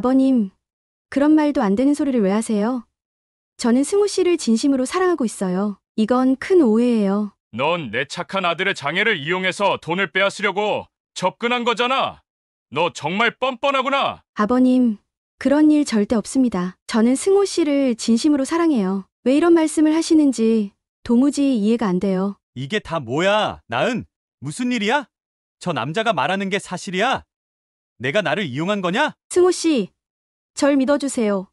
아버님, 그런 말도 안 되는 소리를 왜 하세요? 저는 승우 씨를 진심으로 사랑하고 있어요. 이건 큰 오해예요. 넌 내 착한 아들의 장애를 이용해서 돈을 빼앗으려고 접근한 거잖아. 너 정말 뻔뻔하구나. 아버님, 그런 일 절대 없습니다. 저는 승우 씨를 진심으로 사랑해요. 왜 이런 말씀을 하시는지 도무지 이해가 안 돼요. 이게 다 뭐야? 나은? 무슨 일이야? 저 남자가 말하는 게 사실이야? 내가 나를 이용한 거냐? 승우 씨, 절 믿어주세요.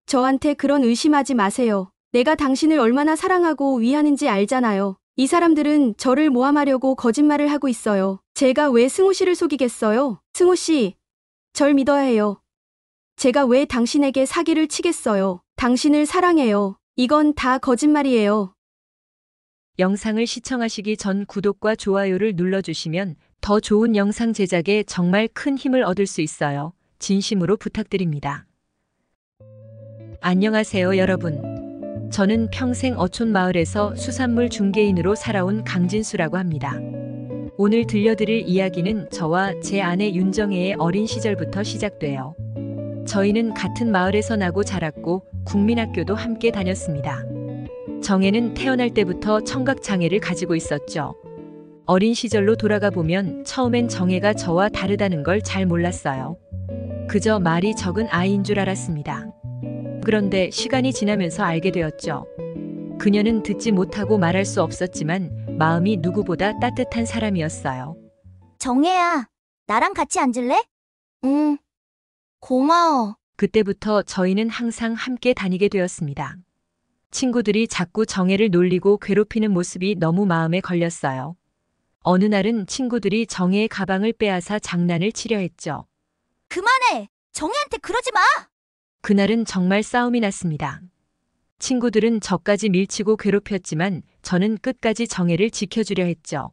저한테 그런 의심하지 마세요. 내가 당신을 얼마나 사랑하고 위하는지 알잖아요. 이 사람들은 저를 모함하려고 거짓말을 하고 있어요. 제가 왜 승우 씨를 속이겠어요? 승우 씨, 절 믿어야 해요. 제가 왜 당신에게 사기를 치겠어요? 당신을 사랑해요. 이건 다 거짓말이에요. 영상을 시청하시기 전 구독과 좋아요를 눌러주시면 더 좋은 영상 제작에 정말 큰 힘을 얻을 수 있어요. 진심으로 부탁드립니다. 안녕하세요, 여러분. 저는 평생 어촌 마을에서 수산물 중개인으로 살아온 강진수라고 합니다. 오늘 들려드릴 이야기는 저와 제 아내 윤정혜의 어린 시절부터 시작돼요. 저희는 같은 마을에서 나고 자랐고 국민학교도 함께 다녔습니다. 정혜는 태어날 때부터 청각장애를 가지고 있었죠. 어린 시절로 돌아가 보면 처음엔 정혜가 저와 다르다는 걸 잘 몰랐어요. 그저 말이 적은 아이인 줄 알았습니다. 그런데 시간이 지나면서 알게 되었죠. 그녀는 듣지 못하고 말할 수 없었지만 마음이 누구보다 따뜻한 사람이었어요. 정혜야, 나랑 같이 앉을래? 응, 고마워. 그때부터 저희는 항상 함께 다니게 되었습니다. 친구들이 자꾸 정혜를 놀리고 괴롭히는 모습이 너무 마음에 걸렸어요. 어느 날은 친구들이 정혜의 가방을 빼앗아 장난을 치려 했죠. 그만해! 정혜한테 그러지 마! 그날은 정말 싸움이 났습니다. 친구들은 저까지 밀치고 괴롭혔지만 저는 끝까지 정혜를 지켜주려 했죠.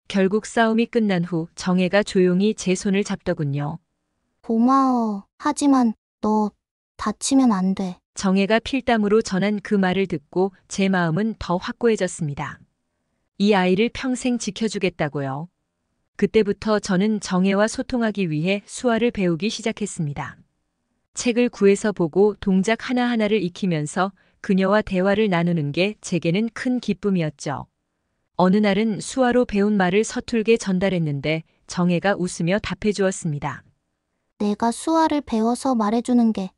결국 싸움이 끝난 후 정혜가 조용히 제 손을 잡더군요. 고마워. 하지만 너 다치면 안 돼. 정혜가 필담으로 전한 그 말을 듣고 제 마음은 더 확고해졌습니다. 이 아이를 평생 지켜주겠다고요. 그때부터 저는 정혜와 소통하기 위해 수화를 배우기 시작했습니다. 책을 구해서 보고 동작 하나하나를 익히면서 그녀와 대화를 나누는 게 제게는 큰 기쁨이었죠. 어느 날은 수화로 배운 말을 서툴게 전달했는데 정혜가 웃으며 답해 주었습니다. 내가 수화를 배워서 말해주는 게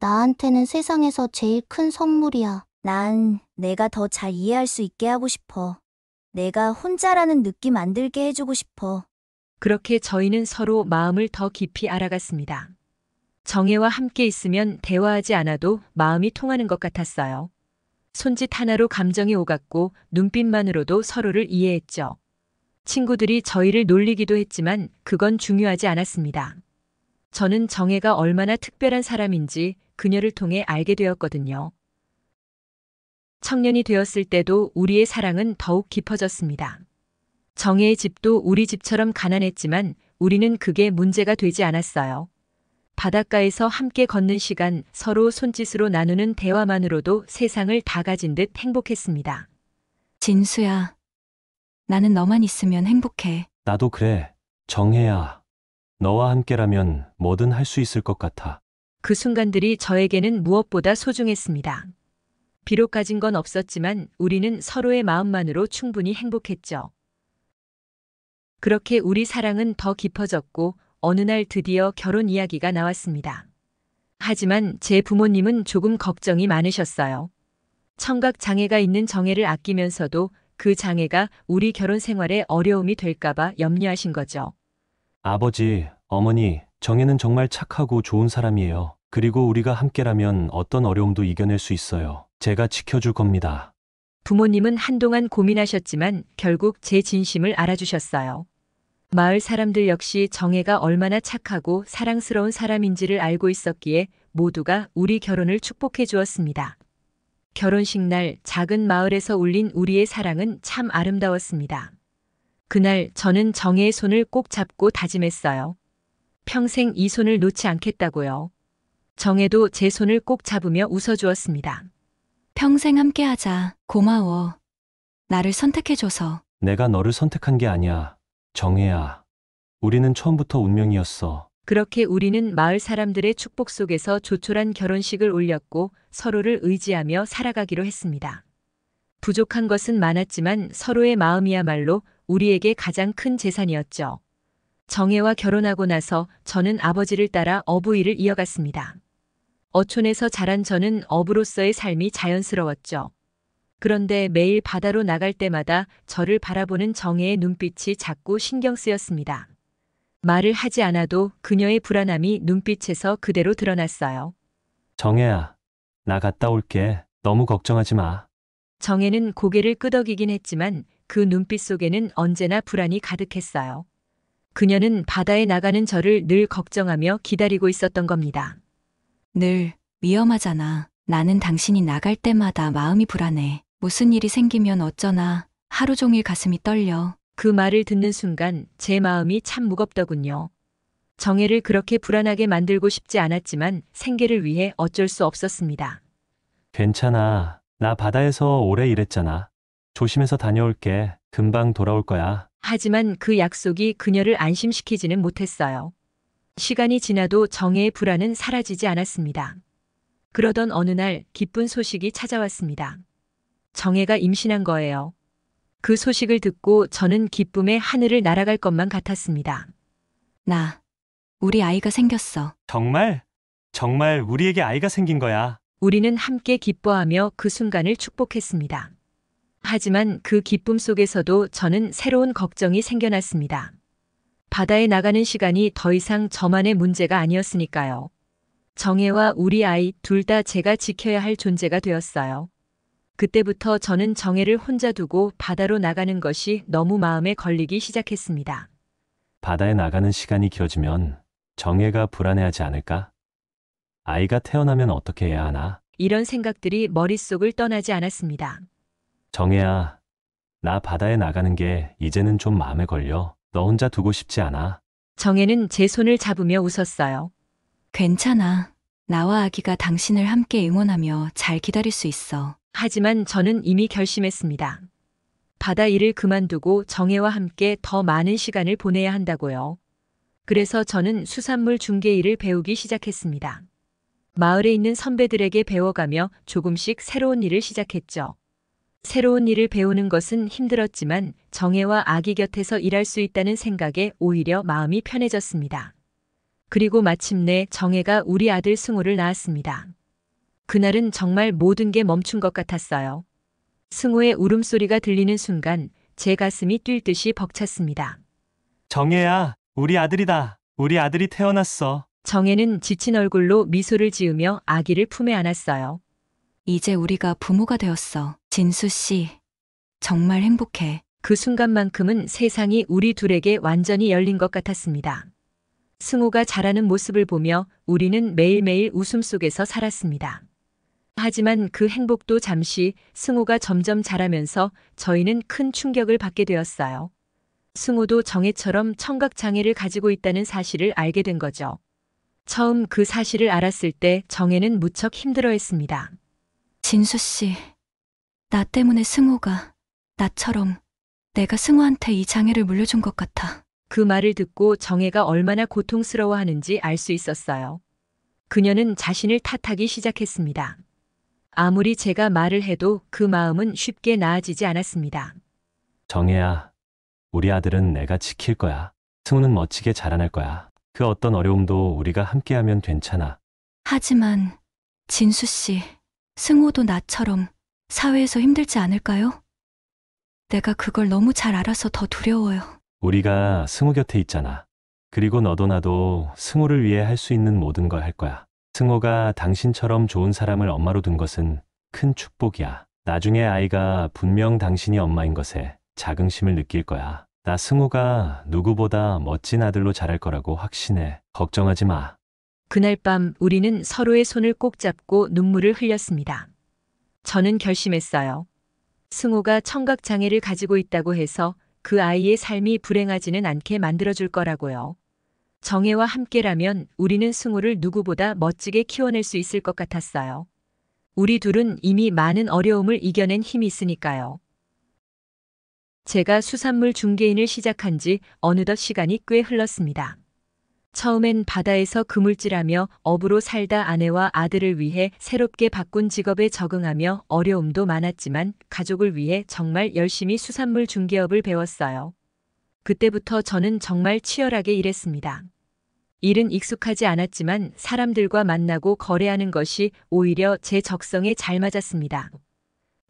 나한테는 세상에서 제일 큰 선물이야. 난 내가 더 잘 이해할 수 있게 하고 싶어. 내가 혼자라는 느낌 안 들게 해주고 싶어. 그렇게 저희는 서로 마음을 더 깊이 알아갔습니다. 정혜와 함께 있으면 대화하지 않아도 마음이 통하는 것 같았어요. 손짓 하나로 감정이 오갔고 눈빛만으로도 서로를 이해했죠. 친구들이 저희를 놀리기도 했지만 그건 중요하지 않았습니다. 저는 정혜가 얼마나 특별한 사람인지 그녀를 통해 알게 되었거든요. 청년이 되었을 때도 우리의 사랑은 더욱 깊어졌습니다. 정혜의 집도 우리 집처럼 가난했지만 우리는 그게 문제가 되지 않았어요. 바닷가에서 함께 걷는 시간, 서로 손짓으로 나누는 대화만으로도 세상을 다 가진 듯 행복했습니다. 진수야, 나는 너만 있으면 행복해. 나도 그래. 정혜야. 너와 함께라면 뭐든 할 수 있을 것 같아. 그 순간들이 저에게는 무엇보다 소중했습니다. 비록 가진 건 없었지만 우리는 서로의 마음만으로 충분히 행복했죠. 그렇게 우리 사랑은 더 깊어졌고 어느 날 드디어 결혼 이야기가 나왔습니다. 하지만 제 부모님은 조금 걱정이 많으셨어요. 청각 장애가 있는 정혜를 아끼면서도 그 장애가 우리 결혼 생활에 어려움이 될까봐 염려하신 거죠. 아버지, 어머니, 정혜는 정말 착하고 좋은 사람이에요. 그리고 우리가 함께라면 어떤 어려움도 이겨낼 수 있어요. 제가 지켜줄 겁니다. 부모님은 한동안 고민하셨지만 결국 제 진심을 알아주셨어요. 마을 사람들 역시 정혜가 얼마나 착하고 사랑스러운 사람인지를 알고 있었기에 모두가 우리 결혼을 축복해 주었습니다. 결혼식 날 작은 마을에서 울린 우리의 사랑은 참 아름다웠습니다. 그날 저는 정혜의 손을 꼭 잡고 다짐했어요. 평생 이 손을 놓지 않겠다고요. 정혜도 제 손을 꼭 잡으며 웃어주었습니다. 평생 함께하자. 고마워. 나를 선택해줘서. 내가 너를 선택한 게 아니야. 정혜야. 우리는 처음부터 운명이었어. 그렇게 우리는 마을 사람들의 축복 속에서 조촐한 결혼식을 올렸고 서로를 의지하며 살아가기로 했습니다. 부족한 것은 많았지만 서로의 마음이야말로 우리에게 가장 큰 재산이었죠. 정혜와 결혼하고 나서 저는 아버지를 따라 어부 일을 이어갔습니다. 어촌에서 자란 저는 어부로서의 삶이 자연스러웠죠. 그런데 매일 바다로 나갈 때마다 저를 바라보는 정혜의 눈빛이 자꾸 신경 쓰였습니다. 말을 하지 않아도 그녀의 불안함이 눈빛에서 그대로 드러났어요. 정혜야, 나 갔다 올게. 너무 걱정하지 마. 정혜는 고개를 끄덕이긴 했지만 그 눈빛 속에는 언제나 불안이 가득했어요. 그녀는 바다에 나가는 저를 늘 걱정하며 기다리고 있었던 겁니다. 늘 위험하잖아. 나는 당신이 나갈 때마다 마음이 불안해. 무슨 일이 생기면 어쩌나 하루 종일 가슴이 떨려. 그 말을 듣는 순간 제 마음이 참 무겁더군요. 정혜를 그렇게 불안하게 만들고 싶지 않았지만 생계를 위해 어쩔 수 없었습니다. 괜찮아. 나 바다에서 오래 일했잖아. 조심해서 다녀올게. 금방 돌아올 거야. 하지만 그 약속이 그녀를 안심시키지는 못했어요. 시간이 지나도 정혜의 불안은 사라지지 않았습니다. 그러던 어느 날 기쁜 소식이 찾아왔습니다. 정혜가 임신한 거예요. 그 소식을 듣고 저는 기쁨에 하늘을 날아갈 것만 같았습니다. 우리 아이가 생겼어. 정말? 정말 우리에게 아이가 생긴 거야. 우리는 함께 기뻐하며 그 순간을 축복했습니다. 하지만 그 기쁨 속에서도 저는 새로운 걱정이 생겨났습니다. 바다에 나가는 시간이 더 이상 저만의 문제가 아니었으니까요. 정혜와 우리 아이 둘 다 제가 지켜야 할 존재가 되었어요. 그때부터 저는 정혜를 혼자 두고 바다로 나가는 것이 너무 마음에 걸리기 시작했습니다. 바다에 나가는 시간이 길어지면 정혜가 불안해하지 않을까? 아이가 태어나면 어떻게 해야 하나? 이런 생각들이 머릿속을 떠나지 않았습니다. 정혜야, 나 바다에 나가는 게 이제는 좀 마음에 걸려. 너 혼자 두고 싶지 않아. 정혜는 제 손을 잡으며 웃었어요. 괜찮아. 나와 아기가 당신을 함께 응원하며 잘 기다릴 수 있어. 하지만 저는 이미 결심했습니다. 바다 일을 그만두고 정혜와 함께 더 많은 시간을 보내야 한다고요. 그래서 저는 수산물 중개 일을 배우기 시작했습니다. 마을에 있는 선배들에게 배워가며 조금씩 새로운 일을 시작했죠. 새로운 일을 배우는 것은 힘들었지만 정혜와 아기 곁에서 일할 수 있다는 생각에 오히려 마음이 편해졌습니다. 그리고 마침내 정혜가 우리 아들 승우를 낳았습니다. 그날은 정말 모든 게 멈춘 것 같았어요. 승우의 울음소리가 들리는 순간 제 가슴이 뛸 듯이 벅찼습니다. 정혜야, 우리 아들이다. 우리 아들이 태어났어. 정혜는 지친 얼굴로 미소를 지으며 아기를 품에 안았어요. 이제 우리가 부모가 되었어. 진수 씨, 정말 행복해. 그 순간만큼은 세상이 우리 둘에게 완전히 열린 것 같았습니다. 승우가 자라는 모습을 보며 우리는 매일매일 웃음 속에서 살았습니다. 하지만 그 행복도 잠시, 승우가 점점 자라면서 저희는 큰 충격을 받게 되었어요. 승우도 정혜처럼 청각장애를 가지고 있다는 사실을 알게 된 거죠. 처음 그 사실을 알았을 때 정혜는 무척 힘들어했습니다. 진수 씨, 나 때문에 승우가 나처럼 내가 승우한테 이 장애를 물려준 것 같아. 그 말을 듣고 정혜가 얼마나 고통스러워하는지 알 수 있었어요. 그녀는 자신을 탓하기 시작했습니다. 아무리 제가 말을 해도 그 마음은 쉽게 나아지지 않았습니다. 정혜야, 우리 아들은 내가 지킬 거야. 승우는 멋지게 자라날 거야. 그 어떤 어려움도 우리가 함께하면 괜찮아. 하지만 진수 씨, 승우도 나처럼 사회에서 힘들지 않을까요? 내가 그걸 너무 잘 알아서 더 두려워요. 우리가 승우 곁에 있잖아. 그리고 너도 나도 승우를 위해 할 수 있는 모든 걸 할 거야. 승우가 당신처럼 좋은 사람을 엄마로 둔 것은 큰 축복이야. 나중에 아이가 분명 당신이 엄마인 것에 자긍심을 느낄 거야. 나 승우가 누구보다 멋진 아들로 자랄 거라고 확신해. 걱정하지 마. 그날 밤 우리는 서로의 손을 꼭 잡고 눈물을 흘렸습니다. 저는 결심했어요. 승우가 청각장애를 가지고 있다고 해서 그 아이의 삶이 불행하지는 않게 만들어줄 거라고요. 정혜와 함께라면 우리는 승우를 누구보다 멋지게 키워낼 수 있을 것 같았어요. 우리 둘은 이미 많은 어려움을 이겨낸 힘이 있으니까요. 제가 수산물 중개인을 시작한 지 어느덧 시간이 꽤 흘렀습니다. 처음엔 바다에서 그물질하며 어부로 살다 아내와 아들을 위해 새롭게 바꾼 직업에 적응하며 어려움도 많았지만 가족을 위해 정말 열심히 수산물 중개업을 배웠어요. 그때부터 저는 정말 치열하게 일했습니다. 일은 익숙하지 않았지만 사람들과 만나고 거래하는 것이 오히려 제 적성에 잘 맞았습니다.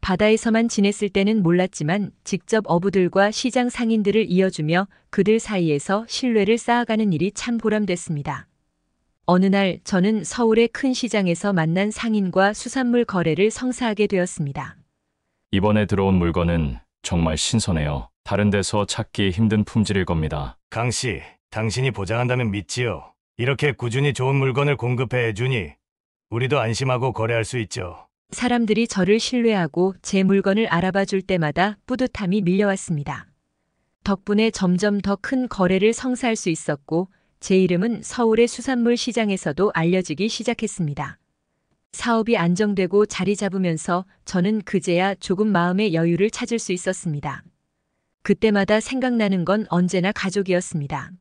바다에서만 지냈을 때는 몰랐지만 직접 어부들과 시장 상인들을 이어주며 그들 사이에서 신뢰를 쌓아가는 일이 참 보람됐습니다. 어느 날 저는 서울의 큰 시장에서 만난 상인과 수산물 거래를 성사하게 되었습니다. 이번에 들어온 물건은 정말 신선해요. 다른 데서 찾기 힘든 품질일 겁니다. 강 씨, 당신이 보장한다면 믿지요. 이렇게 꾸준히 좋은 물건을 공급해 주니 우리도 안심하고 거래할 수 있죠. 사람들이 저를 신뢰하고 제 물건을 알아봐 줄 때마다 뿌듯함이 밀려왔습니다. 덕분에 점점 더 큰 거래를 성사할 수 있었고 제 이름은 서울의 수산물 시장에서도 알려지기 시작했습니다. 사업이 안정되고 자리 잡으면서 저는 그제야 조금 마음의 여유를 찾을 수 있었습니다. 그때마다 생각나는 건 언제나 가족이었습니다.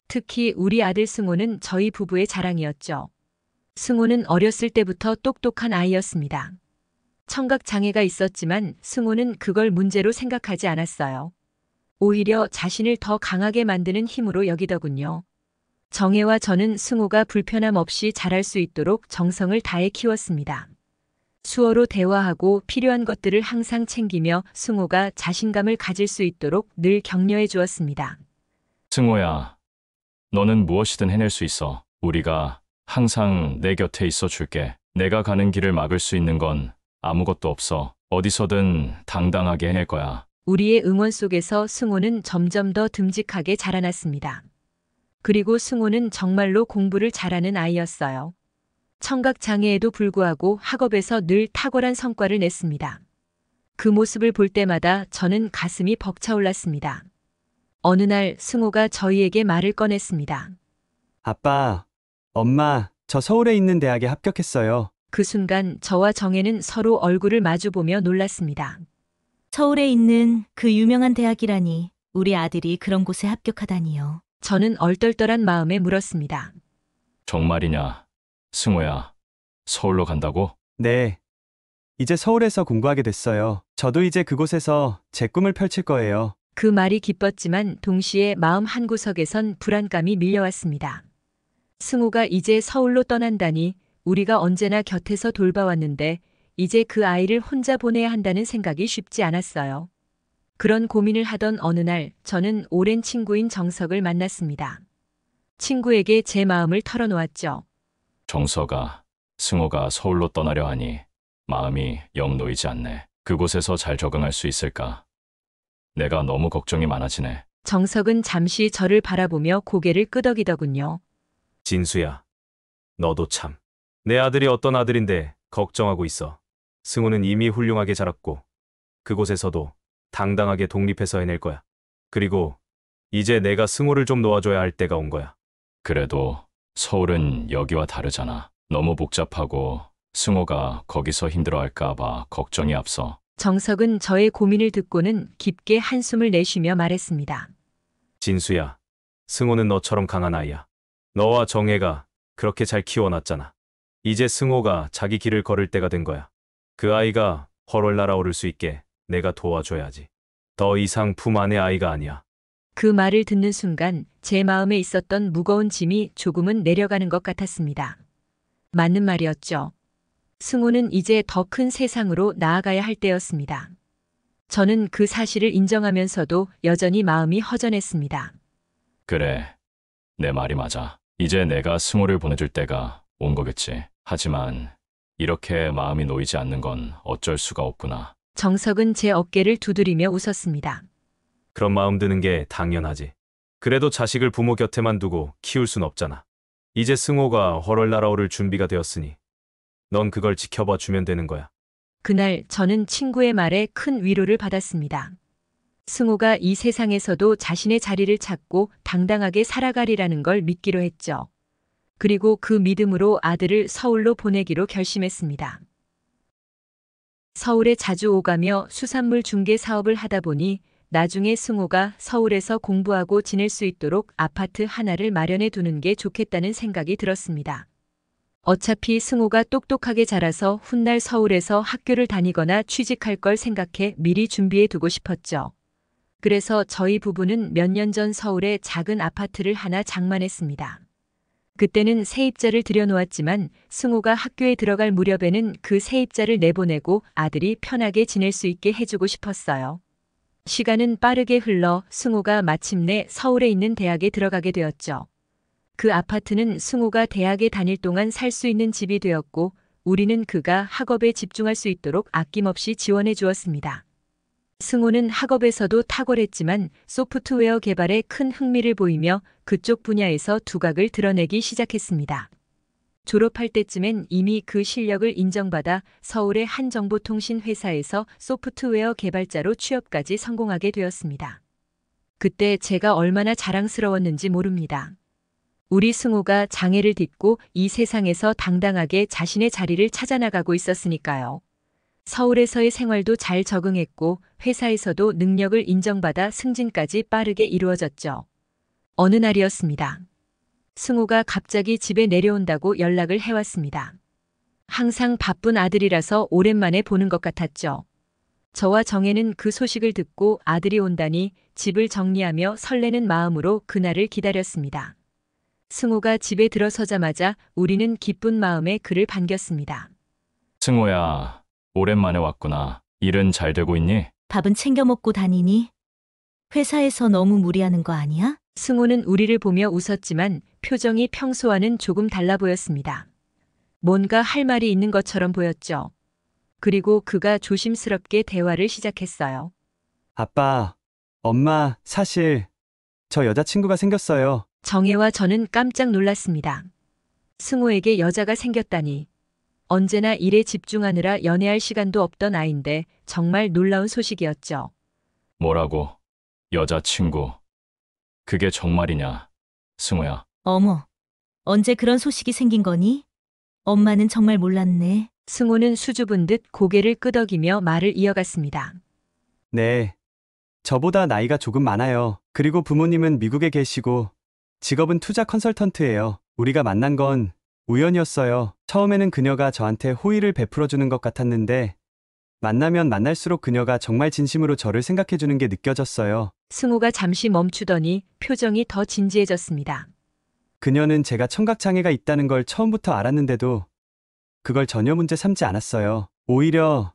특히 우리 아들 승호는 저희 부부의 자랑이었죠. 승호는 어렸을 때부터 똑똑한 아이였습니다. 청각 장애가 있었지만 승호는 그걸 문제로 생각하지 않았어요. 오히려 자신을 더 강하게 만드는 힘으로 여기더군요. 정혜와 저는 승호가 불편함 없이 자랄 수 있도록 정성을 다해 키웠습니다. 수어로 대화하고 필요한 것들을 항상 챙기며 승호가 자신감을 가질 수 있도록 늘 격려해 주었습니다. 승호야, 너는 무엇이든 해낼 수 있어. 우리가 항상 내 곁에 있어 줄게. 내가 가는 길을 막을 수 있는 건 아무것도 없어. 어디서든 당당하게 해낼 거야. 우리의 응원 속에서 승호는 점점 더 듬직하게 자라났습니다. 그리고 승호는 정말로 공부를 잘하는 아이였어요. 청각 장애에도 불구하고 학업에서 늘 탁월한 성과를 냈습니다. 그 모습을 볼 때마다 저는 가슴이 벅차올랐습니다. 어느 날 승호가 저희에게 말을 꺼냈습니다. 아빠, 엄마, 저 서울에 있는 대학에 합격했어요. 그 순간 저와 정혜는 서로 얼굴을 마주보며 놀랐습니다. 서울에 있는 그 유명한 대학이라니 우리 아들이 그런 곳에 합격하다니요. 저는 얼떨떨한 마음에 물었습니다. 정말이냐? 승호야, 서울로 간다고? 네. 이제 서울에서 공부하게 됐어요. 저도 이제 그곳에서 제 꿈을 펼칠 거예요. 그 말이 기뻤지만 동시에 마음 한구석에선 불안감이 밀려왔습니다. 승호가 이제 서울로 떠난다니 우리가 언제나 곁에서 돌봐왔는데 이제 그 아이를 혼자 보내야 한다는 생각이 쉽지 않았어요. 그런 고민을 하던 어느 날 저는 오랜 친구인 정석을 만났습니다. 친구에게 제 마음을 털어놓았죠. 정서가, 승호가 서울로 떠나려 하니 마음이 영 놓이지 않네. 그곳에서 잘 적응할 수 있을까? 내가 너무 걱정이 많아지네. 정석은 잠시 저를 바라보며 고개를 끄덕이더군요. 진수야, 너도 참. 내 아들이 어떤 아들인데 걱정하고 있어. 승우는 이미 훌륭하게 자랐고 그곳에서도 당당하게 독립해서 해낼 거야. 그리고 이제 내가 승우를 좀 놓아줘야 할 때가 온 거야. 그래도 서울은 여기와 다르잖아. 너무 복잡하고 승호가 거기서 힘들어할까 봐 걱정이 앞서. 정석은 저의 고민을 듣고는 깊게 한숨을 내쉬며 말했습니다. 진수야, 승호는 너처럼 강한 아이야. 너와 정혜가 그렇게 잘 키워놨잖아. 이제 승호가 자기 길을 걸을 때가 된 거야. 그 아이가 헐헐 날아오를 수 있게 내가 도와줘야지. 더 이상 품 안의 아이가 아니야. 그 말을 듣는 순간 제 마음에 있었던 무거운 짐이 조금은 내려가는 것 같았습니다. 맞는 말이었죠. 승호는 이제 더 큰 세상으로 나아가야 할 때였습니다. 저는 그 사실을 인정하면서도 여전히 마음이 허전했습니다. 그래, 내 말이 맞아. 이제 내가 승호를 보내줄 때가 온 거겠지. 하지만 이렇게 마음이 놓이지 않는 건 어쩔 수가 없구나. 정석은 제 어깨를 두드리며 웃었습니다. 그런 마음 드는 게 당연하지. 그래도 자식을 부모 곁에만 두고 키울 순 없잖아. 이제 승호가 헐헐 날아오를 준비가 되었으니 넌 그걸 지켜봐 주면 되는 거야. 그날 저는 친구의 말에 큰 위로를 받았습니다. 승호가 이 세상에서도 자신의 자리를 찾고 당당하게 살아가리라는 걸 믿기로 했죠. 그리고 그 믿음으로 아들을 서울로 보내기로 결심했습니다. 서울에 자주 오가며 수산물 중개 사업을 하다 보니 나중에 승호가 서울에서 공부하고 지낼 수 있도록 아파트 하나를 마련해 두는 게 좋겠다는 생각이 들었습니다. 어차피 승호가 똑똑하게 자라서 훗날 서울에서 학교를 다니거나 취직할 걸 생각해 미리 준비해 두고 싶었죠. 그래서 저희 부부는 몇 년 전 서울에 작은 아파트를 하나 장만했습니다. 그때는 세입자를 들여놓았지만 승호가 학교에 들어갈 무렵에는 그 세입자를 내보내고 아들이 편하게 지낼 수 있게 해주고 싶었어요. 시간은 빠르게 흘러 승호가 마침내 서울에 있는 대학에 들어가게 되었죠. 그 아파트는 승호가 대학에 다닐 동안 살 수 있는 집이 되었고 우리는 그가 학업에 집중할 수 있도록 아낌없이 지원해 주었습니다. 승호는 학업에서도 탁월했지만 소프트웨어 개발에 큰 흥미를 보이며 그쪽 분야에서 두각을 드러내기 시작했습니다. 졸업할 때쯤엔 이미 그 실력을 인정받아 서울의 한 정보통신 회사에서 소프트웨어 개발자로 취업까지 성공하게 되었습니다. 그때 제가 얼마나 자랑스러웠는지 모릅니다. 우리 승호가 장애를 딛고 이 세상에서 당당하게 자신의 자리를 찾아나가고 있었으니까요. 서울에서의 생활도 잘 적응했고 회사에서도 능력을 인정받아 승진까지 빠르게 이루어졌죠. 어느 날이었습니다. 승호가 갑자기 집에 내려온다고 연락을 해왔습니다. 항상 바쁜 아들이라서 오랜만에 보는 것 같았죠. 저와 정혜는 그 소식을 듣고 아들이 온다니 집을 정리하며 설레는 마음으로 그날을 기다렸습니다. 승호가 집에 들어서자마자 우리는 기쁜 마음에 그를 반겼습니다. 승호야, 오랜만에 왔구나. 일은 잘 되고 있니? 밥은 챙겨 먹고 다니니? 회사에서 너무 무리하는 거 아니야? 승호는 우리를 보며 웃었지만 표정이 평소와는 조금 달라 보였습니다. 뭔가 할 말이 있는 것처럼 보였죠. 그리고 그가 조심스럽게 대화를 시작했어요. 아빠, 엄마, 사실 저 여자친구가 생겼어요. 정혜와 저는 깜짝 놀랐습니다. 승호에게 여자가 생겼다니. 언제나 일에 집중하느라 연애할 시간도 없던 아이인데 정말 놀라운 소식이었죠. 뭐라고? 여자친구. 그게 정말이냐? 승호야. 어머, 언제 그런 소식이 생긴 거니? 엄마는 정말 몰랐네. 승호는 수줍은 듯 고개를 끄덕이며 말을 이어갔습니다. 네. 저보다 나이가 조금 많아요. 그리고 부모님은 미국에 계시고 직업은 투자 컨설턴트예요. 우리가 만난 건 우연이었어요. 처음에는 그녀가 저한테 호의를 베풀어주는 것 같았는데 만나면 만날수록 그녀가 정말 진심으로 저를 생각해주는 게 느껴졌어요. 승호가 잠시 멈추더니 표정이 더 진지해졌습니다. 그녀는 제가 청각장애가 있다는 걸 처음부터 알았는데도 그걸 전혀 문제 삼지 않았어요. 오히려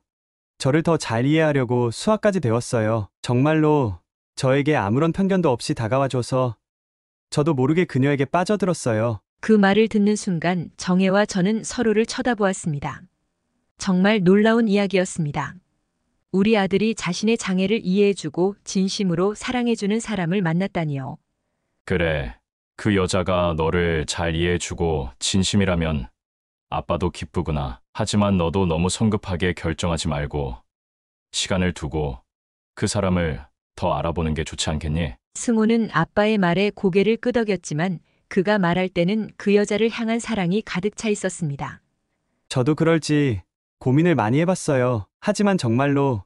저를 더 잘 이해하려고 수화까지 배웠어요. 정말로 저에게 아무런 편견도 없이 다가와줘서 저도 모르게 그녀에게 빠져들었어요. 그 말을 듣는 순간 정혜와 저는 서로를 쳐다보았습니다. 정말 놀라운 이야기였습니다. 우리 아들이 자신의 장애를 이해해주고 진심으로 사랑해주는 사람을 만났다니요. 그래. 그 여자가 너를 잘 이해해주고 진심이라면 아빠도 기쁘구나. 하지만 너도 너무 성급하게 결정하지 말고 시간을 두고 그 사람을 더 알아보는 게 좋지 않겠니? 승호는 아빠의 말에 고개를 끄덕였지만 그가 말할 때는 그 여자를 향한 사랑이 가득 차 있었습니다. 저도 그럴지 고민을 많이 해봤어요. 하지만 정말로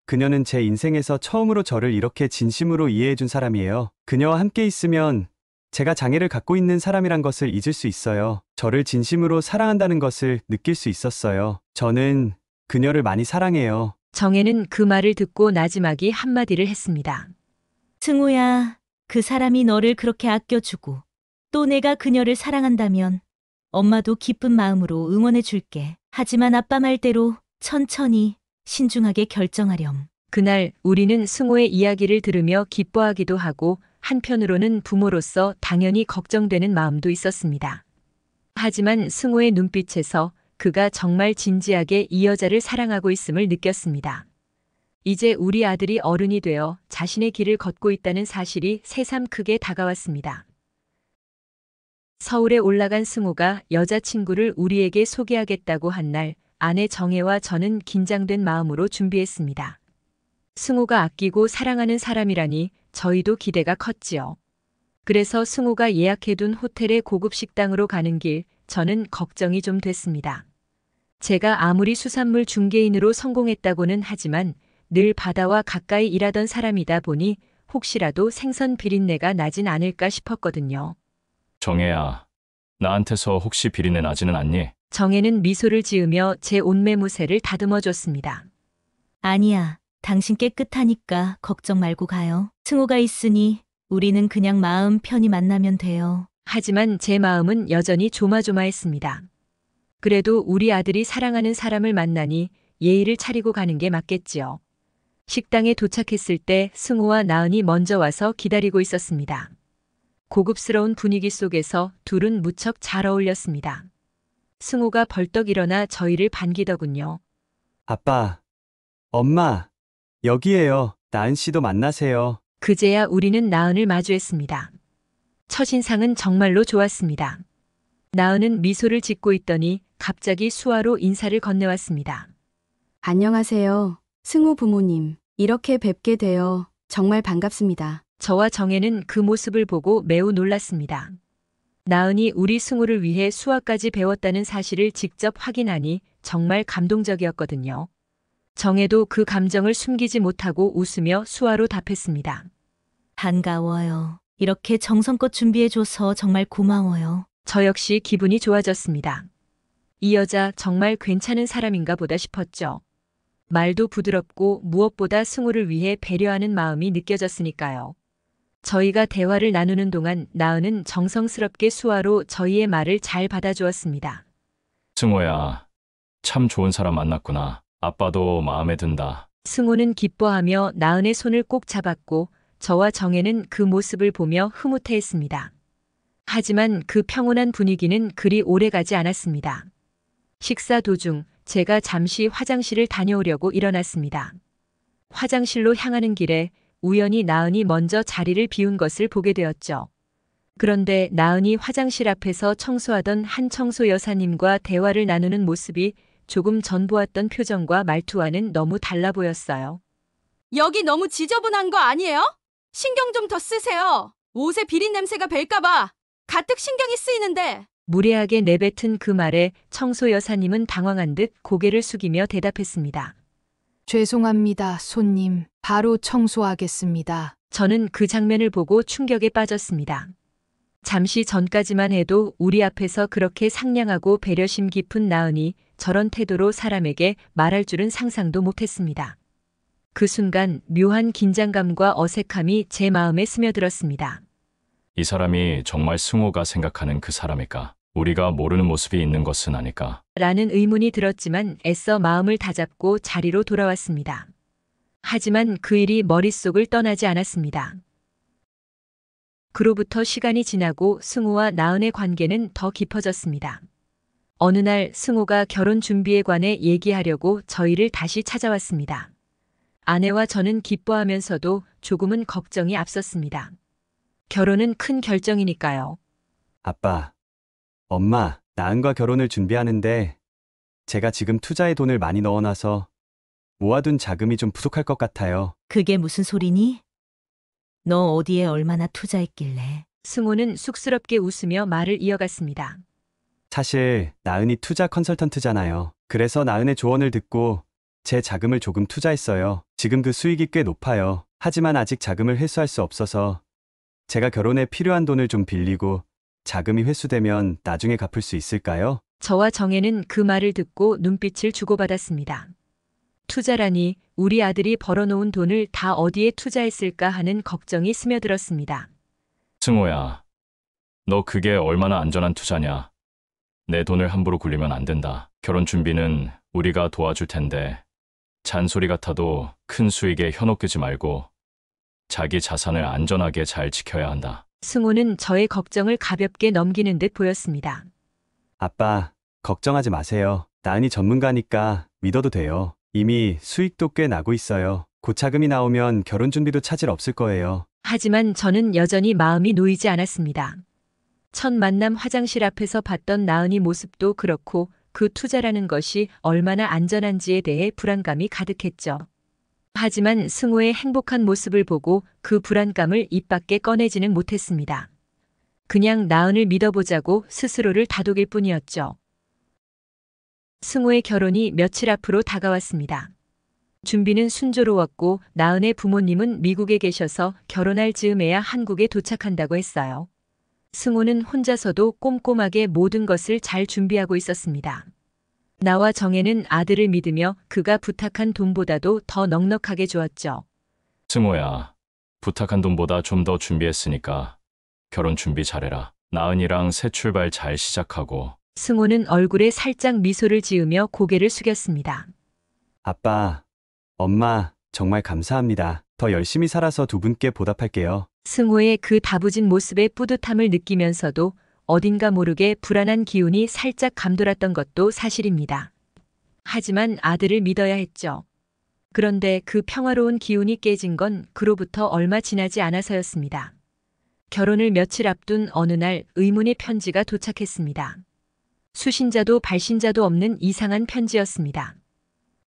그녀는 제 인생에서 처음으로 저를 이렇게 진심으로 이해해준 사람이에요. 그녀와 함께 있으면 제가 장애를 갖고 있는 사람이란 것을 잊을 수 있어요. 저를 진심으로 사랑한다는 것을 느낄 수 있었어요. 저는 그녀를 많이 사랑해요. 정혜는 그 말을 듣고 나지막이 한마디를 했습니다. 승호야, 그 사람이 너를 그렇게 아껴주고 또 내가 그녀를 사랑한다면 엄마도 기쁜 마음으로 응원해 줄게. 하지만 아빠 말대로 천천히 신중하게 결정하렴. 그날 우리는 승호의 이야기를 들으며 기뻐하기도 하고 한편으로는 부모로서 당연히 걱정되는 마음도 있었습니다. 하지만 승호의 눈빛에서 그가 정말 진지하게 이 여자를 사랑하고 있음을 느꼈습니다. 이제 우리 아들이 어른이 되어 자신의 길을 걷고 있다는 사실이 새삼 크게 다가왔습니다. 서울에 올라간 승호가 여자친구를 우리에게 소개하겠다고 한 날 아내 정혜와 저는 긴장된 마음으로 준비했습니다. 승호가 아끼고 사랑하는 사람이라니 저희도 기대가 컸지요. 그래서 승호가 예약해둔 호텔의 고급 식당으로 가는 길 저는 걱정이 좀 됐습니다. 제가 아무리 수산물 중개인으로 성공했다고는 하지만 늘 바다와 가까이 일하던 사람이다 보니 혹시라도 생선 비린내가 나진 않을까 싶었거든요. 정혜야, 나한테서 혹시 비린내 나지는 않니? 정혜는 미소를 지으며 제 옷매무새를 다듬어 줬습니다. 아니야. 당신 깨끗하니까 걱정 말고 가요. 승호가 있으니 우리는 그냥 마음 편히 만나면 돼요. 하지만 제 마음은 여전히 조마조마했습니다. 그래도 우리 아들이 사랑하는 사람을 만나니 예의를 차리고 가는 게 맞겠지요. 식당에 도착했을 때 승호와 나은이 먼저 와서 기다리고 있었습니다. 고급스러운 분위기 속에서 둘은 무척 잘 어울렸습니다. 승호가 벌떡 일어나 저희를 반기더군요. 아빠, 엄마, 여기에요. 나은 씨도 만나세요. 그제야 우리는 나은을 마주했습니다. 첫인상은 정말로 좋았습니다. 나은은 미소를 짓고 있더니 갑자기 수화로 인사를 건네왔습니다. 안녕하세요. 승우 부모님. 이렇게 뵙게 되어 정말 반갑습니다. 저와 정혜는 그 모습을 보고 매우 놀랐습니다. 나은이 우리 승우를 위해 수화까지 배웠다는 사실을 직접 확인하니 정말 감동적이었거든요. 정혜도 그 감정을 숨기지 못하고 웃으며 수화로 답했습니다. 반가워요. 이렇게 정성껏 준비해줘서 정말 고마워요. 저 역시 기분이 좋아졌습니다. 이 여자 정말 괜찮은 사람인가 보다 싶었죠. 말도 부드럽고 무엇보다 승우를 위해 배려하는 마음이 느껴졌으니까요. 저희가 대화를 나누는 동안 나은은 정성스럽게 수화로 저희의 말을 잘 받아주었습니다. 승호야, 참 좋은 사람 만났구나. 아빠도 마음에 든다. 승호는 기뻐하며 나은의 손을 꼭 잡았고 저와 정혜는 그 모습을 보며 흐뭇해했습니다. 하지만 그 평온한 분위기는 그리 오래가지 않았습니다. 식사 도중 제가 잠시 화장실을 다녀오려고 일어났습니다. 화장실로 향하는 길에 우연히 나은이 먼저 자리를 비운 것을 보게 되었죠. 그런데 나은이 화장실 앞에서 청소하던 한 청소 여사님과 대화를 나누는 모습이 조금 전 보았던 표정과 말투와는 너무 달라 보였어요. 여기 너무 지저분한 거 아니에요? 신경 좀 더 쓰세요. 옷에 비린 냄새가 벨까봐 가뜩 신경이 쓰이는데. 무례하게 내뱉은 그 말에 청소 여사님은 당황한 듯 고개를 숙이며 대답했습니다. 죄송합니다, 손님. 바로 청소하겠습니다. 저는 그 장면을 보고 충격에 빠졌습니다. 잠시 전까지만 해도 우리 앞에서 그렇게 상냥하고 배려심 깊은 나은이 저런 태도로 사람에게 말할 줄은 상상도 못했습니다. 그 순간 묘한 긴장감과 어색함이 제 마음에 스며들었습니다. 이 사람이 정말 승호가 생각하는 그 사람일까? 우리가 모르는 모습이 있는 것은 아닐까? 라는 의문이 들었지만 애써 마음을 다잡고 자리로 돌아왔습니다. 하지만 그 일이 머릿속을 떠나지 않았습니다. 그로부터 시간이 지나고 승호와 나은의 관계는 더 깊어졌습니다. 어느 날 승호가 결혼 준비에 관해 얘기하려고 저희를 다시 찾아왔습니다. 아내와 저는 기뻐하면서도 조금은 걱정이 앞섰습니다. 결혼은 큰 결정이니까요. 아빠, 엄마, 나은과 결혼을 준비하는데 제가 지금 투자에 돈을 많이 넣어놔서 모아둔 자금이 좀 부족할 것 같아요. 그게 무슨 소리니? 너 어디에 얼마나 투자했길래? 승호는 쑥스럽게 웃으며 말을 이어갔습니다. 사실 나은이 투자 컨설턴트잖아요. 그래서 나은의 조언을 듣고 제 자금을 조금 투자했어요. 지금 그 수익이 꽤 높아요. 하지만 아직 자금을 회수할 수 없어서 제가 결혼에 필요한 돈을 좀 빌리고 자금이 회수되면 나중에 갚을 수 있을까요? 저와 정혜는 그 말을 듣고 눈빛을 주고받았습니다. 투자라니 우리 아들이 벌어놓은 돈을 다 어디에 투자했을까 하는 걱정이 스며들었습니다. 승호야, 너 그게 얼마나 안전한 투자냐? 내 돈을 함부로 굴리면 안 된다. 결혼 준비는 우리가 도와줄 텐데 잔소리 같아도 큰 수익에 현혹되지 말고 자기 자산을 안전하게 잘 지켜야 한다. 승호는 저의 걱정을 가볍게 넘기는 듯 보였습니다. 아빠, 걱정하지 마세요. 나은이 전문가니까 믿어도 돼요. 이미 수익도 꽤 나고 있어요. 고차금이 나오면 결혼 준비도 차질 없을 거예요. 하지만 저는 여전히 마음이 놓이지 않았습니다. 첫 만남 화장실 앞에서 봤던 나은이 모습도 그렇고 그 투자라는 것이 얼마나 안전한지에 대해 불안감이 가득했죠. 하지만 승호의 행복한 모습을 보고 그 불안감을 입 밖에 꺼내지는 못했습니다. 그냥 나은을 믿어보자고 스스로를 다독일 뿐이었죠. 승호의 결혼이 며칠 앞으로 다가왔습니다. 준비는 순조로웠고 나은의 부모님은 미국에 계셔서 결혼할 즈음에야 한국에 도착한다고 했어요. 승호는 혼자서도 꼼꼼하게 모든 것을 잘 준비하고 있었습니다. 나와 정혜는 아들을 믿으며 그가 부탁한 돈보다도 더 넉넉하게 주었죠. 승호야, 부탁한 돈보다 좀 더 준비했으니까 결혼 준비 잘해라. 나은이랑 새 출발 잘 시작하고. 승호는 얼굴에 살짝 미소를 지으며 고개를 숙였습니다. 아빠, 엄마, 정말 감사합니다. 더 열심히 살아서 두 분께 보답할게요. 승호의 그 다부진 모습에 뿌듯함을 느끼면서도 어딘가 모르게 불안한 기운이 살짝 감돌았던 것도 사실입니다. 하지만 아들을 믿어야 했죠. 그런데 그 평화로운 기운이 깨진 건 그로부터 얼마 지나지 않아서였습니다. 결혼을 며칠 앞둔 어느 날 의문의 편지가 도착했습니다. 수신자도 발신자도 없는 이상한 편지였습니다.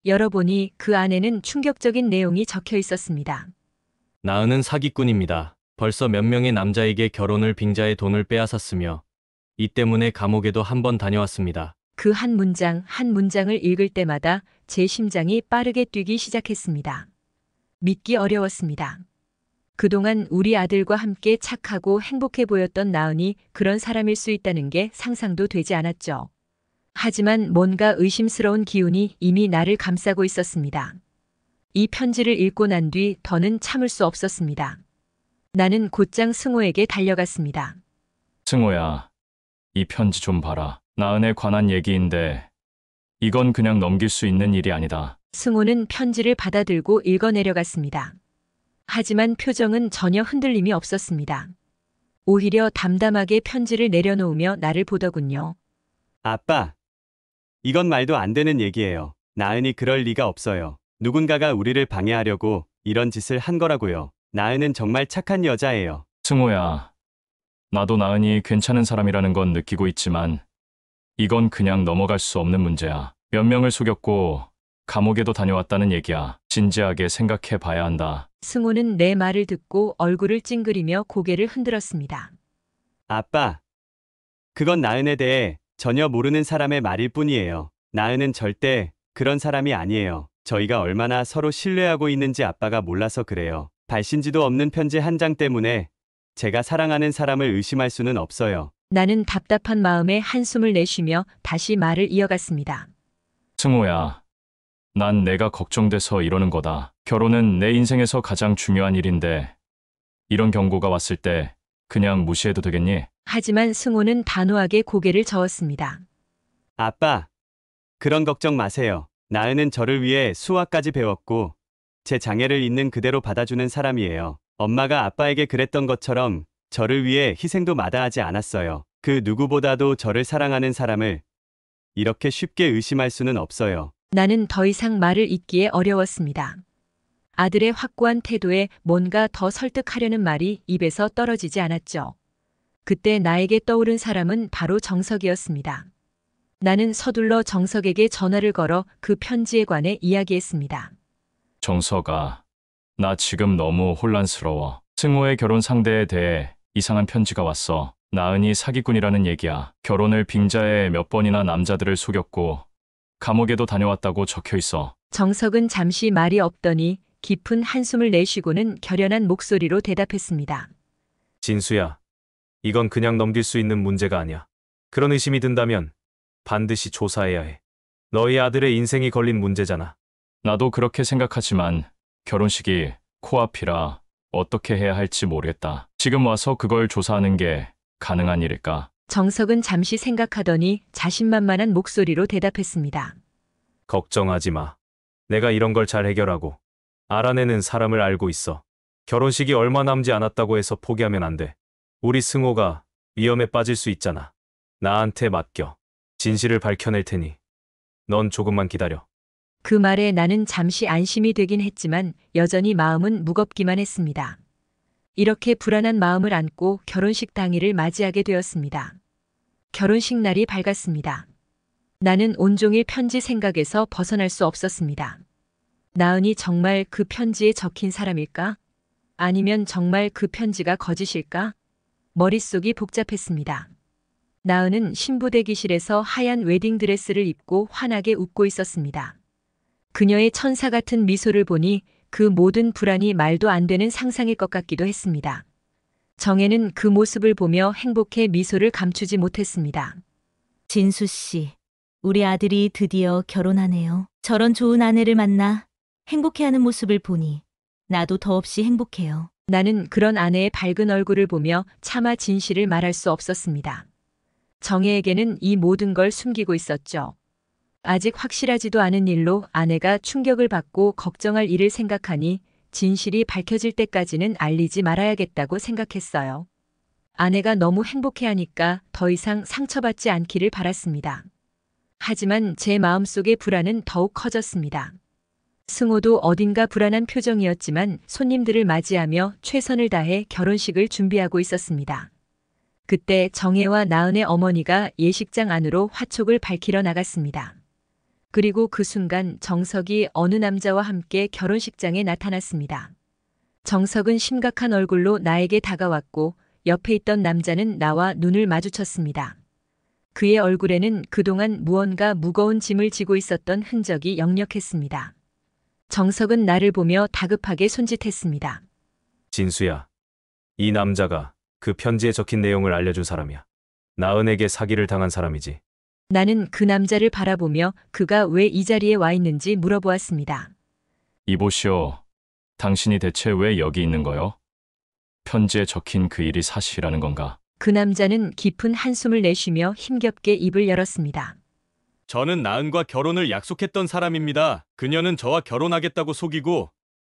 열어보니 그 안에는 충격적인 내용이 적혀 있었습니다. 나은은 사기꾼입니다. 벌써 몇 명의 남자에게 결혼을 빙자해 돈을 빼앗았으며 이 때문에 감옥에도 한 번 다녀왔습니다. 그 한 문장 한 문장을 읽을 때마다 제 심장이 빠르게 뛰기 시작했습니다. 믿기 어려웠습니다. 그동안 우리 아들과 함께 착하고 행복해 보였던 나은이 그런 사람일 수 있다는 게 상상도 되지 않았죠. 하지만 뭔가 의심스러운 기운이 이미 나를 감싸고 있었습니다. 이 편지를 읽고 난 뒤 더는 참을 수 없었습니다. 나는 곧장 승호에게 달려갔습니다. 승호야, 이 편지 좀 봐라. 나은에 관한 얘기인데 이건 그냥 넘길 수 있는 일이 아니다. 승호는 편지를 받아들고 읽어내려갔습니다. 하지만 표정은 전혀 흔들림이 없었습니다. 오히려 담담하게 편지를 내려놓으며 나를 보더군요. 아빠, 이건 말도 안 되는 얘기예요. 나은이 그럴 리가 없어요. 누군가가 우리를 방해하려고 이런 짓을 한 거라고요. 나은은 정말 착한 여자예요. 승호야, 나도 나은이 괜찮은 사람이라는 건 느끼고 있지만 이건 그냥 넘어갈 수 없는 문제야. 몇 명을 속였고 감옥에도 다녀왔다는 얘기야. 진지하게 생각해 봐야 한다. 승호는 내 말을 듣고 얼굴을 찡그리며 고개를 흔들었습니다. 아빠, 그건 나은에 대해 전혀 모르는 사람의 말일 뿐이에요. 나은은 절대 그런 사람이 아니에요. 저희가 얼마나 서로 신뢰하고 있는지 아빠가 몰라서 그래요. 발신지도 없는 편지 한 장 때문에 제가 사랑하는 사람을 의심할 수는 없어요. 나는 답답한 마음에 한숨을 내쉬며 다시 말을 이어갔습니다. 승호야, 난 내가 걱정돼서 이러는 거다. 결혼은 내 인생에서 가장 중요한 일인데 이런 경고가 왔을 때 그냥 무시해도 되겠니? 하지만 승호는 단호하게 고개를 저었습니다. 아빠, 그런 걱정 마세요. 나은은 저를 위해 수학까지 배웠고 제 장애를 있는 그대로 받아주는 사람이에요. 엄마가 아빠에게 그랬던 것처럼 저를 위해 희생도 마다하지 않았어요. 그 누구보다도 저를 사랑하는 사람을 이렇게 쉽게 의심할 수는 없어요. 나는 더 이상 말을 잇기에 어려웠습니다. 아들의 확고한 태도에 뭔가 더 설득하려는 말이 입에서 떨어지지 않았죠. 그때 나에게 떠오른 사람은 바로 정석이었습니다. 나는 서둘러 정석에게 전화를 걸어 그 편지에 관해 이야기했습니다. 정석아, 나 지금 너무 혼란스러워. 승호의 결혼 상대에 대해 이상한 편지가 왔어. 나은이 사기꾼이라는 얘기야. 결혼을 빙자해 몇 번이나 남자들을 속였고 감옥에도 다녀왔다고 적혀 있어. 정석은 잠시 말이 없더니 깊은 한숨을 내쉬고는 결연한 목소리로 대답했습니다. 진수야, 이건 그냥 넘길 수 있는 문제가 아니야. 그런 의심이 든다면 반드시 조사해야 해. 너희 아들의 인생이 걸린 문제잖아. 나도 그렇게 생각하지만 결혼식이 코앞이라 어떻게 해야 할지 모르겠다. 지금 와서 그걸 조사하는 게 가능한 일일까? 정석은 잠시 생각하더니 자신만만한 목소리로 대답했습니다. 걱정하지 마. 내가 이런 걸 잘 해결하고 알아내는 사람을 알고 있어. 결혼식이 얼마 남지 않았다고 해서 포기하면 안 돼. 우리 승호가 위험에 빠질 수 있잖아. 나한테 맡겨. 진실을 밝혀낼 테니 넌 조금만 기다려. 그 말에 나는 잠시 안심이 되긴 했지만 여전히 마음은 무겁기만 했습니다. 이렇게 불안한 마음을 안고 결혼식 당일을 맞이하게 되었습니다. 결혼식 날이 밝았습니다. 나는 온종일 편지 생각에서 벗어날 수 없었습니다. 나은이 정말 그 편지에 적힌 사람일까? 아니면 정말 그 편지가 거짓일까? 머릿속이 복잡했습니다. 나은은 신부 대기실에서 하얀 웨딩드레스를 입고 환하게 웃고 있었습니다. 그녀의 천사 같은 미소를 보니 그 모든 불안이 말도 안 되는 상상일 것 같기도 했습니다. 정혜는 그 모습을 보며 행복해 미소를 감추지 못했습니다. 진수 씨, 우리 아들이 드디어 결혼하네요. 저런 좋은 아내를 만나 행복해하는 모습을 보니 나도 더없이 행복해요. 나는 그런 아내의 밝은 얼굴을 보며 차마 진실을 말할 수 없었습니다. 정혜에게는 이 모든 걸 숨기고 있었죠. 아직 확실하지도 않은 일로 아내가 충격을 받고 걱정할 일을 생각하니 진실이 밝혀질 때까지는 알리지 말아야겠다고 생각했어요. 아내가 너무 행복해하니까 더 이상 상처받지 않기를 바랐습니다. 하지만 제 마음속의 불안은 더욱 커졌습니다. 승호도 어딘가 불안한 표정이었지만 손님들을 맞이하며 최선을 다해 결혼식을 준비하고 있었습니다. 그때 정혜와 나은의 어머니가 예식장 안으로 화촉을 밝히러 나갔습니다. 그리고 그 순간 정석이 어느 남자와 함께 결혼식장에 나타났습니다. 정석은 심각한 얼굴로 나에게 다가왔고 옆에 있던 남자는 나와 눈을 마주쳤습니다. 그의 얼굴에는 그동안 무언가 무거운 짐을 지고 있었던 흔적이 역력했습니다. 정석은 나를 보며 다급하게 손짓했습니다. 진수야, 이 남자가 그 편지에 적힌 내용을 알려준 사람이야. 나은에게 사기를 당한 사람이지. 나는 그 남자를 바라보며 그가 왜 이 자리에 와 있는지 물어보았습니다. 이보시오. 당신이 대체 왜 여기 있는 거요? 편지에 적힌 그 일이 사실이라는 건가? 그 남자는 깊은 한숨을 내쉬며 힘겹게 입을 열었습니다. 저는 나은과 결혼을 약속했던 사람입니다. 그녀는 저와 결혼하겠다고 속이고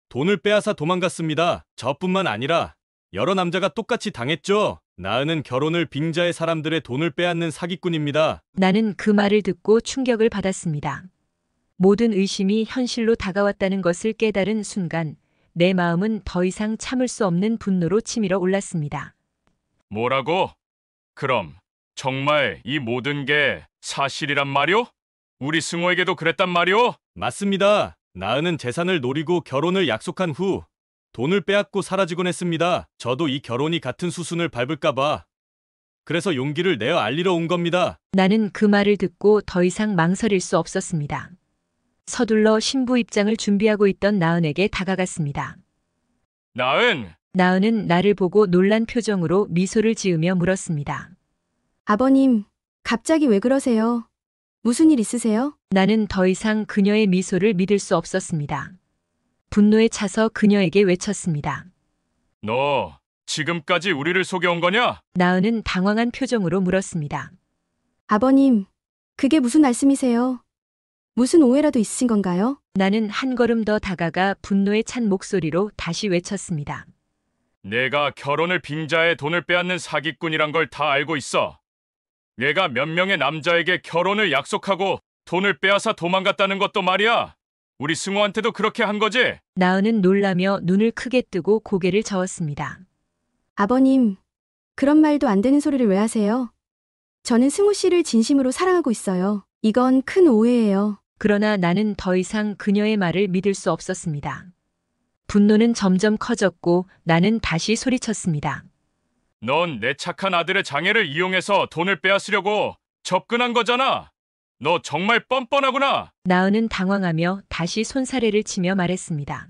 돈을 빼앗아 도망갔습니다. 저뿐만 아니라 여러 남자가 똑같이 당했죠. 나은은 결혼을 빙자해 사람들의 돈을 빼앗는 사기꾼입니다. 나는 그 말을 듣고 충격을 받았습니다. 모든 의심이 현실로 다가왔다는 것을 깨달은 순간 내 마음은 더 이상 참을 수 없는 분노로 치밀어 올랐습니다. 뭐라고? 그럼 정말 이 모든 게 사실이란 말이오? 우리 승호에게도 그랬단 말이오? 맞습니다. 나은은 재산을 노리고 결혼을 약속한 후 돈을 빼앗고 사라지곤 했습니다. 저도 이 결혼이 같은 수순을 밟을까봐 그래서 용기를 내어 알리러 온 겁니다. 나는 그 말을 듣고 더 이상 망설일 수 없었습니다. 서둘러 신부 입장을 준비하고 있던 나은에게 다가갔습니다. 나은은 나를 보고 놀란 표정으로 미소를 지으며 물었습니다. 아버님, 갑자기 왜 그러세요? 무슨 일 있으세요? 나는 더 이상 그녀의 미소를 믿을 수 없었습니다. 분노에 차서 그녀에게 외쳤습니다. 너 지금까지 우리를 속여온 거냐? 나은은 당황한 표정으로 물었습니다. 아버님, 그게 무슨 말씀이세요? 무슨 오해라도 있으신 건가요? 나는 한 걸음 더 다가가 분노에 찬 목소리로 다시 외쳤습니다. 내가 결혼을 빙자해 돈을 빼앗는 사기꾼이란 걸 다 알고 있어. 내가 몇 명의 남자에게 결혼을 약속하고 돈을 빼앗아 도망갔다는 것도 말이야. 우리 승호한테도 그렇게 한 거지? 나은은 놀라며 눈을 크게 뜨고 고개를 저었습니다. 아버님, 그런 말도 안 되는 소리를 왜 하세요? 저는 승우 씨를 진심으로 사랑하고 있어요. 이건 큰 오해예요. 그러나 나는 더 이상 그녀의 말을 믿을 수 없었습니다. 분노는 점점 커졌고 나는 다시 소리쳤습니다. 넌 내 착한 아들의 장애를 이용해서 돈을 빼앗으려고 접근한 거잖아. 너 정말 뻔뻔하구나. 나은은 당황하며 다시 손사래를 치며 말했습니다.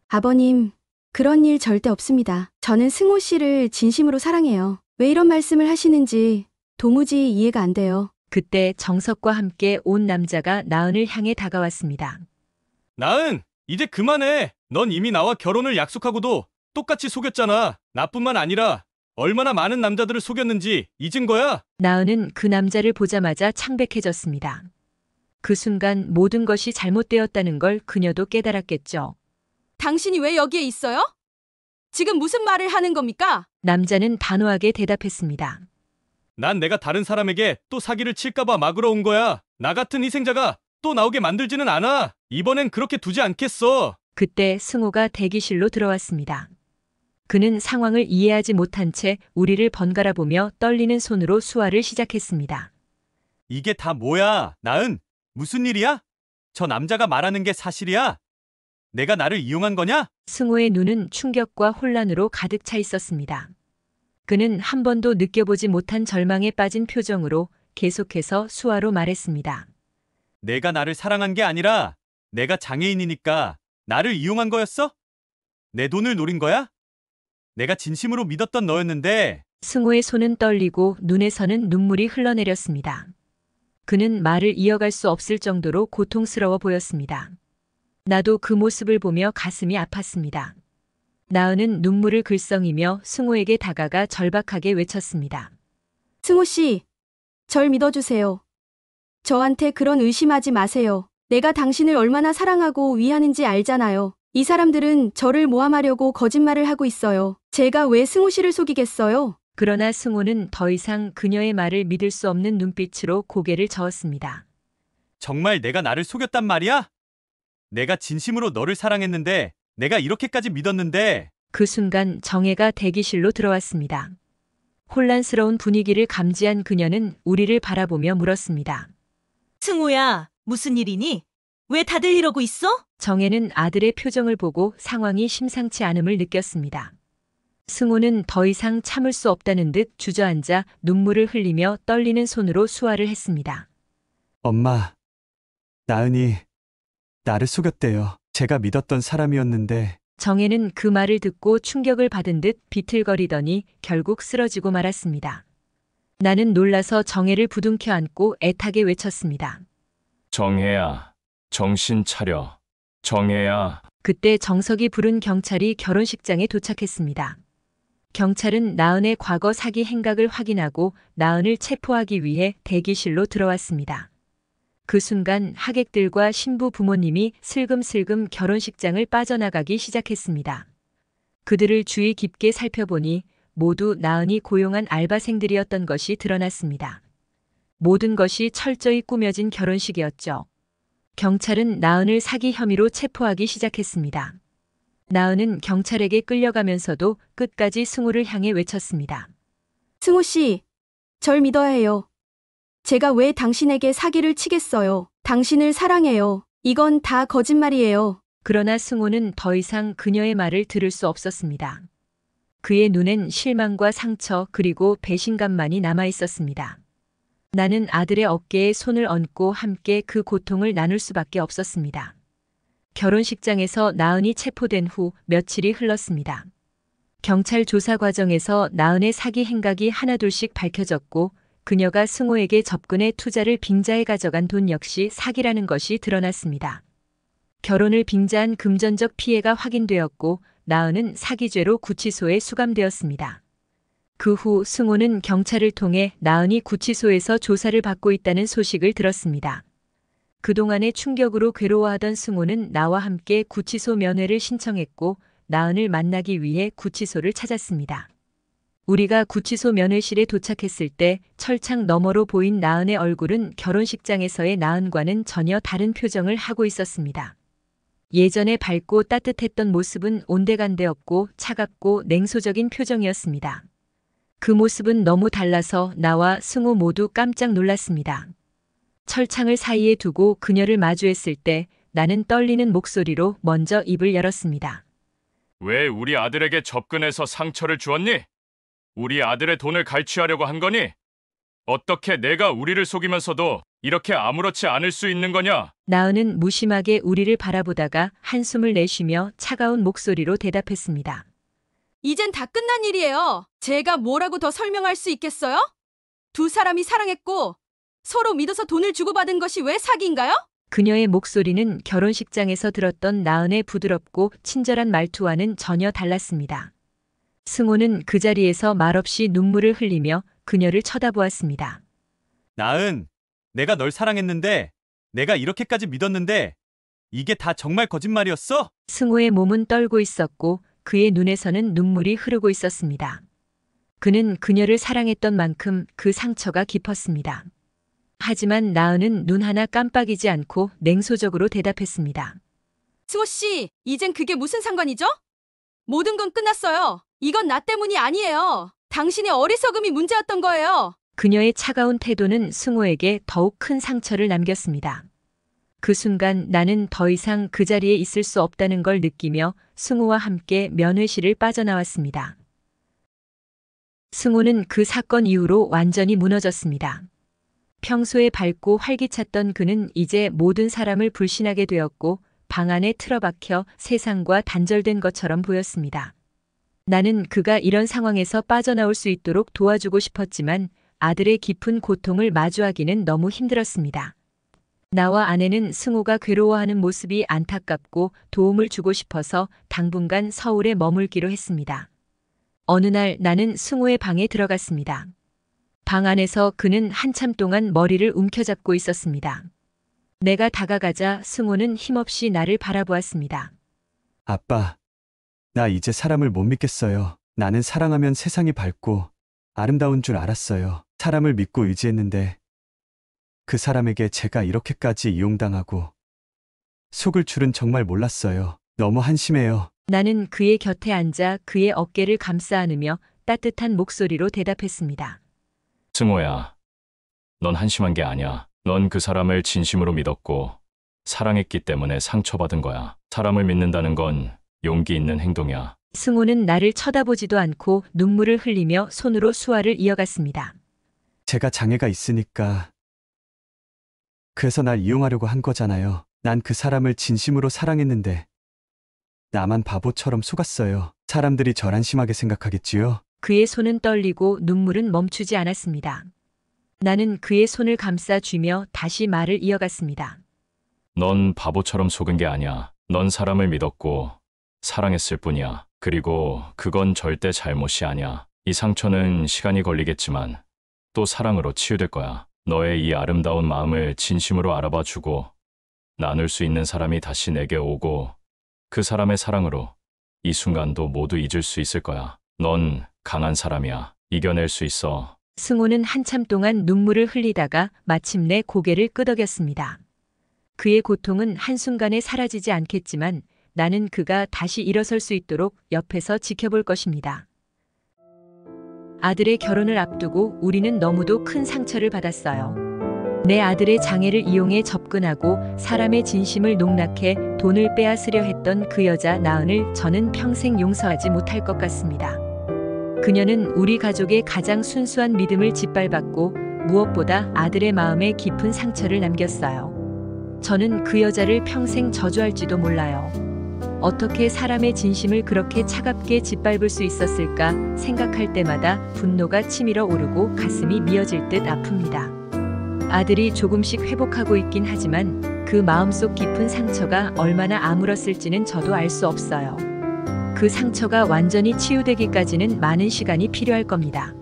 아버님, 그런 일 절대 없습니다. 저는 승호 씨를 진심으로 사랑해요. 왜 이런 말씀을 하시는지 도무지 이해가 안 돼요. 그때 정석과 함께 온 남자가 나은을 향해 다가왔습니다. 나은, 이제 그만해. 넌 이미 나와 결혼을 약속하고도 똑같이 속였잖아. 나뿐만 아니라 얼마나 많은 남자들을 속였는지 잊은 거야? 나은은 그 남자를 보자마자 창백해졌습니다. 그 순간 모든 것이 잘못되었다는 걸 그녀도 깨달았겠죠. 당신이 왜 여기에 있어요? 지금 무슨 말을 하는 겁니까? 남자는 단호하게 대답했습니다. 난 내가 다른 사람에게 또 사기를 칠까봐 막으러 온 거야. 나 같은 희생자가 또 나오게 만들지는 않아. 이번엔 그렇게 두지 않겠어. 그때 승호가 대기실로 들어왔습니다. 그는 상황을 이해하지 못한 채 우리를 번갈아 보며 떨리는 손으로 수화를 시작했습니다. 이게 다 뭐야? 나은, 무슨 일이야? 저 남자가 말하는 게 사실이야? 내가 나를 이용한 거냐? 승호의 눈은 충격과 혼란으로 가득 차 있었습니다. 그는 한 번도 느껴보지 못한 절망에 빠진 표정으로 계속해서 수화로 말했습니다. 내가 나를 사랑한 게 아니라 내가 장애인이니까 나를 이용한 거였어? 내 돈을 노린 거야? 내가 진심으로 믿었던 너였는데. 승호의 손은 떨리고 눈에서는 눈물이 흘러내렸습니다. 그는 말을 이어갈 수 없을 정도로 고통스러워 보였습니다. 나도 그 모습을 보며 가슴이 아팠습니다. 나은은 눈물을 글썽이며 승호에게 다가가 절박하게 외쳤습니다. 승호 씨, 절 믿어주세요. 저한테 그런 의심하지 마세요. 내가 당신을 얼마나 사랑하고 위하는지 알잖아요. 이 사람들은 저를 모함하려고 거짓말을 하고 있어요. 제가 왜 승호 씨를 속이겠어요? 그러나 승호는 더 이상 그녀의 말을 믿을 수 없는 눈빛으로 고개를 저었습니다. 정말 내가 나를 속였단 말이야? 내가 진심으로 너를 사랑했는데, 내가 이렇게까지 믿었는데. 그 순간 정혜가 대기실로 들어왔습니다. 혼란스러운 분위기를 감지한 그녀는 우리를 바라보며 물었습니다. 승호야, 무슨 일이니? 왜 다들 이러고 있어? 정혜는 아들의 표정을 보고 상황이 심상치 않음을 느꼈습니다. 승호는 더 이상 참을 수 없다는 듯 주저앉아 눈물을 흘리며 떨리는 손으로 수화를 했습니다. 엄마, 나은이 나를 속였대요. 제가 믿었던 사람이었는데. 정혜는 그 말을 듣고 충격을 받은 듯 비틀거리더니 결국 쓰러지고 말았습니다. 나는 놀라서 정혜를 부둥켜 안고 애타게 외쳤습니다. 정혜야, 정신 차려. 정혜야. 그때 정석이 부른 경찰이 결혼식장에 도착했습니다. 경찰은 나은의 과거 사기 행각을 확인하고 나은을 체포하기 위해 대기실로 들어왔습니다. 그 순간 하객들과 신부 부모님이 슬금슬금 결혼식장을 빠져나가기 시작했습니다. 그들을 주의 깊게 살펴보니 모두 나은이 고용한 알바생들이었던 것이 드러났습니다. 모든 것이 철저히 꾸며진 결혼식이었죠. 경찰은 나은을 사기 혐의로 체포하기 시작했습니다. 나은은 경찰에게 끌려가면서도 끝까지 승호를 향해 외쳤습니다. 승호 씨, 절 믿어야 해요. 제가 왜 당신에게 사기를 치겠어요? 당신을 사랑해요. 이건 다 거짓말이에요. 그러나 승호는 더 이상 그녀의 말을 들을 수 없었습니다. 그의 눈엔 실망과 상처 그리고 배신감만이 남아 있었습니다. 나는 아들의 어깨에 손을 얹고 함께 그 고통을 나눌 수밖에 없었습니다. 결혼식장에서 나은이 체포된 후 며칠이 흘렀습니다. 경찰 조사 과정에서 나은의 사기 행각이 하나둘씩 밝혀졌고 그녀가 승호에게 접근해 투자를 빙자해 가져간 돈 역시 사기라는 것이 드러났습니다. 결혼을 빙자한 금전적 피해가 확인되었고 나은은 사기죄로 구치소에 수감되었습니다. 그 후 승호는 경찰을 통해 나은이 구치소에서 조사를 받고 있다는 소식을 들었습니다. 그동안의 충격으로 괴로워하던 승호는 나와 함께 구치소 면회를 신청했고 나은을 만나기 위해 구치소를 찾았습니다. 우리가 구치소 면회실에 도착했을 때 철창 너머로 보인 나은의 얼굴은 결혼식장에서의 나은과는 전혀 다른 표정을 하고 있었습니다. 예전에 밝고 따뜻했던 모습은 온데간데 없고 차갑고 냉소적인 표정이었습니다. 그 모습은 너무 달라서 나와 승호 모두 깜짝 놀랐습니다. 철창을 사이에 두고 그녀를 마주했을 때 나는 떨리는 목소리로 먼저 입을 열었습니다. 왜 우리 아들에게 접근해서 상처를 주었니? 우리 아들의 돈을 갈취하려고 한 거니? 어떻게 내가 우리를 속이면서도 이렇게 아무렇지 않을 수 있는 거냐? 나은은 무심하게 우리를 바라보다가 한숨을 내쉬며 차가운 목소리로 대답했습니다. 이젠 다 끝난 일이에요. 제가 뭐라고 더 설명할 수 있겠어요? 두 사람이 사랑했고 서로 믿어서 돈을 주고받은 것이 왜 사기인가요? 그녀의 목소리는 결혼식장에서 들었던 나은의 부드럽고 친절한 말투와는 전혀 달랐습니다. 승호는 그 자리에서 말없이 눈물을 흘리며 그녀를 쳐다보았습니다. 나은, 내가 널 사랑했는데, 내가 이렇게까지 믿었는데, 이게 다 정말 거짓말이었어? 승호의 몸은 떨고 있었고 그의 눈에서는 눈물이 흐르고 있었습니다. 그는 그녀를 사랑했던 만큼 그 상처가 깊었습니다. 하지만 나은은 눈 하나 깜빡이지 않고 냉소적으로 대답했습니다. 승호 씨, 이젠 그게 무슨 상관이죠? 모든 건 끝났어요. 이건 나 때문이 아니에요. 당신의 어리석음이 문제였던 거예요. 그녀의 차가운 태도는 승호에게 더욱 큰 상처를 남겼습니다. 그 순간 나는 더 이상 그 자리에 있을 수 없다는 걸 느끼며 승호와 함께 면회실을 빠져나왔습니다. 승호는 그 사건 이후로 완전히 무너졌습니다. 평소에 밝고 활기찼던 그는 이제 모든 사람을 불신하게 되었고 방 안에 틀어박혀 세상과 단절된 것처럼 보였습니다. 나는 그가 이런 상황에서 빠져나올 수 있도록 도와주고 싶었지만 아들의 깊은 고통을 마주하기는 너무 힘들었습니다. 나와 아내는 승호가 괴로워하는 모습이 안타깝고 도움을 주고 싶어서 당분간 서울에 머물기로 했습니다. 어느 날 나는 승호의 방에 들어갔습니다. 방 안에서 그는 한참 동안 머리를 움켜잡고 있었습니다. 내가 다가가자 승호는 힘없이 나를 바라보았습니다. 아빠, 나 이제 사람을 못 믿겠어요. 나는 사랑하면 세상이 밝고 아름다운 줄 알았어요. 사람을 믿고 의지했는데 그 사람에게 제가 이렇게까지 이용당하고 속을 줄은 정말 몰랐어요. 너무 한심해요. 나는 그의 곁에 앉아 그의 어깨를 감싸 안으며 따뜻한 목소리로 대답했습니다. 승호야, 넌 한심한 게 아니야. 넌 그 사람을 진심으로 믿었고 사랑했기 때문에 상처받은 거야. 사람을 믿는다는 건 용기 있는 행동이야. 승호는 나를 쳐다보지도 않고 눈물을 흘리며 손으로 수화를 이어갔습니다. 제가 장애가 있으니까 그래서 날 이용하려고 한 거잖아요. 난 그 사람을 진심으로 사랑했는데 나만 바보처럼 속았어요. 사람들이 절 한심하게 생각하겠지요? 그의 손은 떨리고 눈물은 멈추지 않았습니다. 나는 그의 손을 감싸 쥐며 다시 말을 이어갔습니다. 넌 바보처럼 속은 게 아니야. 넌 사람을 믿었고 사랑했을 뿐이야. 그리고 그건 절대 잘못이 아니야. 이 상처는 시간이 걸리겠지만 또 사랑으로 치유될 거야. 너의 이 아름다운 마음을 진심으로 알아봐 주고 나눌 수 있는 사람이 다시 내게 오고 그 사람의 사랑으로 이 순간도 모두 잊을 수 있을 거야. 넌 강한 사람이야. 이겨낼 수 있어. 승호는 한참 동안 눈물을 흘리다가 마침내 고개를 끄덕였습니다. 그의 고통은 한순간에 사라지지 않겠지만 나는 그가 다시 일어설 수 있도록 옆에서 지켜볼 것입니다. 아들의 결혼을 앞두고 우리는 너무도 큰 상처를 받았어요. 내 아들의 장애를 이용해 접근하고 사람의 진심을 농락해 돈을 빼앗으려 했던 그 여자 나은을 저는 평생 용서하지 못할 것 같습니다. 그녀는 우리 가족의 가장 순수한 믿음을 짓밟았고 무엇보다 아들의 마음에 깊은 상처를 남겼어요. 저는 그 여자를 평생 저주할지도 몰라요. 어떻게 사람의 진심을 그렇게 차갑게 짓밟을 수 있었을까 생각할 때마다 분노가 치밀어 오르고 가슴이 미어질 듯 아픕니다. 아들이 조금씩 회복하고 있긴 하지만 그 마음속 깊은 상처가 얼마나 아물었을지는 저도 알 수 없어요. 그 상처가 완전히 치유되기까지는 많은 시간이 필요할 겁니다.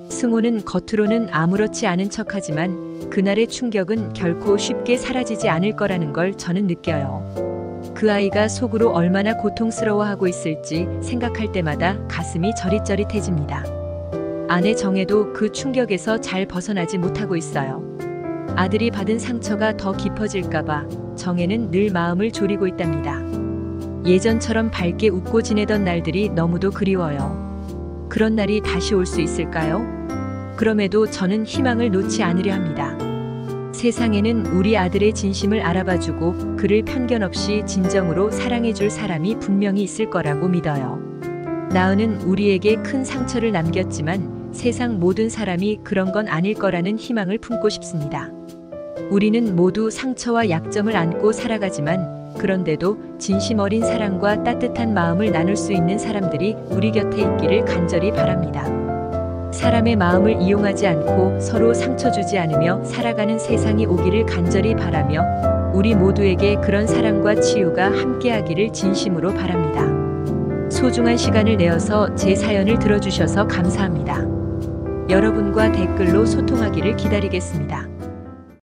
승호는 겉으로는 아무렇지 않은 척하지만 그날의 충격은 결코 쉽게 사라지지 않을 거라는 걸 저는 느껴요. 그 아이가 속으로 얼마나 고통스러워하고 있을지 생각할 때마다 가슴이 저릿저릿해집니다. 아내 정혜도 그 충격에서 잘 벗어나지 못하고 있어요. 아들이 받은 상처가 더 깊어질까봐 정혜는 늘 마음을 졸이고 있답니다. 예전처럼 밝게 웃고 지내던 날들이 너무도 그리워요. 그런 날이 다시 올 수 있을까요? 그럼에도 저는 희망을 놓지 않으려 합니다. 세상에는 우리 아들의 진심을 알아봐주고 그를 편견 없이 진정으로 사랑해줄 사람이 분명히 있을 거라고 믿어요. 나은은 우리에게 큰 상처를 남겼지만 세상 모든 사람이 그런 건 아닐 거라는 희망을 품고 싶습니다. 우리는 모두 상처와 약점을 안고 살아가지만 그런데도 진심 어린 사랑과 따뜻한 마음을 나눌 수 있는 사람들이 우리 곁에 있기를 간절히 바랍니다. 사람의 마음을 이용하지 않고 서로 상처 주지 않으며 살아가는 세상이 오기를 간절히 바라며 우리 모두에게 그런 사랑과 치유가 함께하기를 진심으로 바랍니다. 소중한 시간을 내어서 제 사연을 들어주셔서 감사합니다. 여러분과 댓글로 소통하기를 기다리겠습니다.